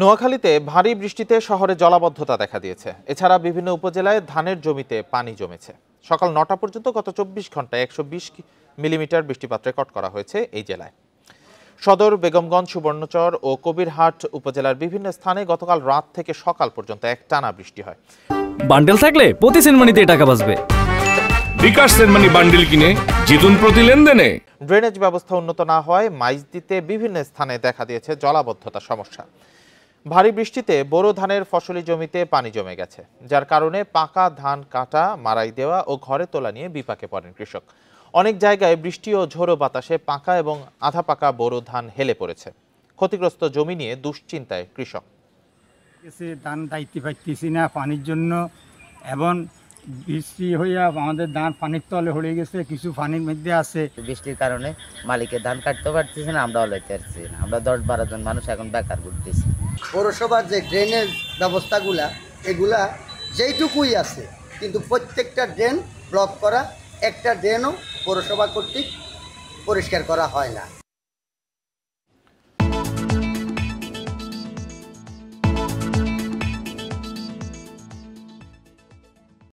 নোয়াখালীতে ভারী বৃষ্টিতে শহরে জলাবদ্ধতা দেখা দিয়েছে। এছাড়া বিভিন্ন উপজেলায় ধানের জমিতে পানি জমেছে। সকাল ৯টা পর্যন্ত গত ২৪ ঘন্টায় ১২০ মিলিমিটার বৃষ্টিপাত রেকর্ড করা হয়েছে এই জেলায়। সদর, বেগমগঞ্জ, সুবর্ণচর ও কবিরহাট উপজেলার বিভিন্ন স্থানে গতকাল রাত থেকে সকাল পর্যন্ত একটানা বৃষ্টি হয়। বান্ডেল থাকলে প্রতি সেনমানিতে টাকা বাঁচবে। বিকাশ সেনমানি বান্ডেল কিনে জিতুন প্রতি লেনদেনে। ড্রেনেজ ব্যবস্থা উন্নত না হওয়ায় মাইজদিতে বিভিন্ন স্থানে দেখা দিয়েছে জলাবদ্ধতার সমস্যা। ভারী বৃষ্টিতে বোরো ধানের ফসলি জমিতে পানি জমে গেছে, যার কারণে পাকা ধান কাটা, মাড়াই দেওয়া ও ঘরে তোলা নিয়ে বিপাকে পড়েন কৃষক। অনেক জায়গায় বৃষ্টি ও ঝোড়ো বাতাসে পাকা এবং আধা পাকা বোরো ধান হেলে পড়েছে। ক্ষতিগ্রস্ত জমি নিয়ে দুশ্চিন্তায় কৃষক। ধান দাইতে পারতেছি না পানির জন্য, এবং বৃষ্টি হইয়া আমাদের ধান পানির তলে হয়ে গেছে, কিছু পানির মধ্যে আছে। বৃষ্টির কারণে মালিকের ধান কাটতে পারতেছে না, আমরাও লইতে পারছি না। আমরা ১০-১২ জন মানুষ এখন বেকার ঘুরতেছি। পৌরসভার যে ড্রেনের ব্যবস্থাগুলা, এগুলা যেইটুকুই আছে, কিন্তু প্রত্যেকটা ড্রেন ব্লক করা, একটা ড্রেনও পৌরসভা কর্তৃক পরিষ্কার করা হয় না।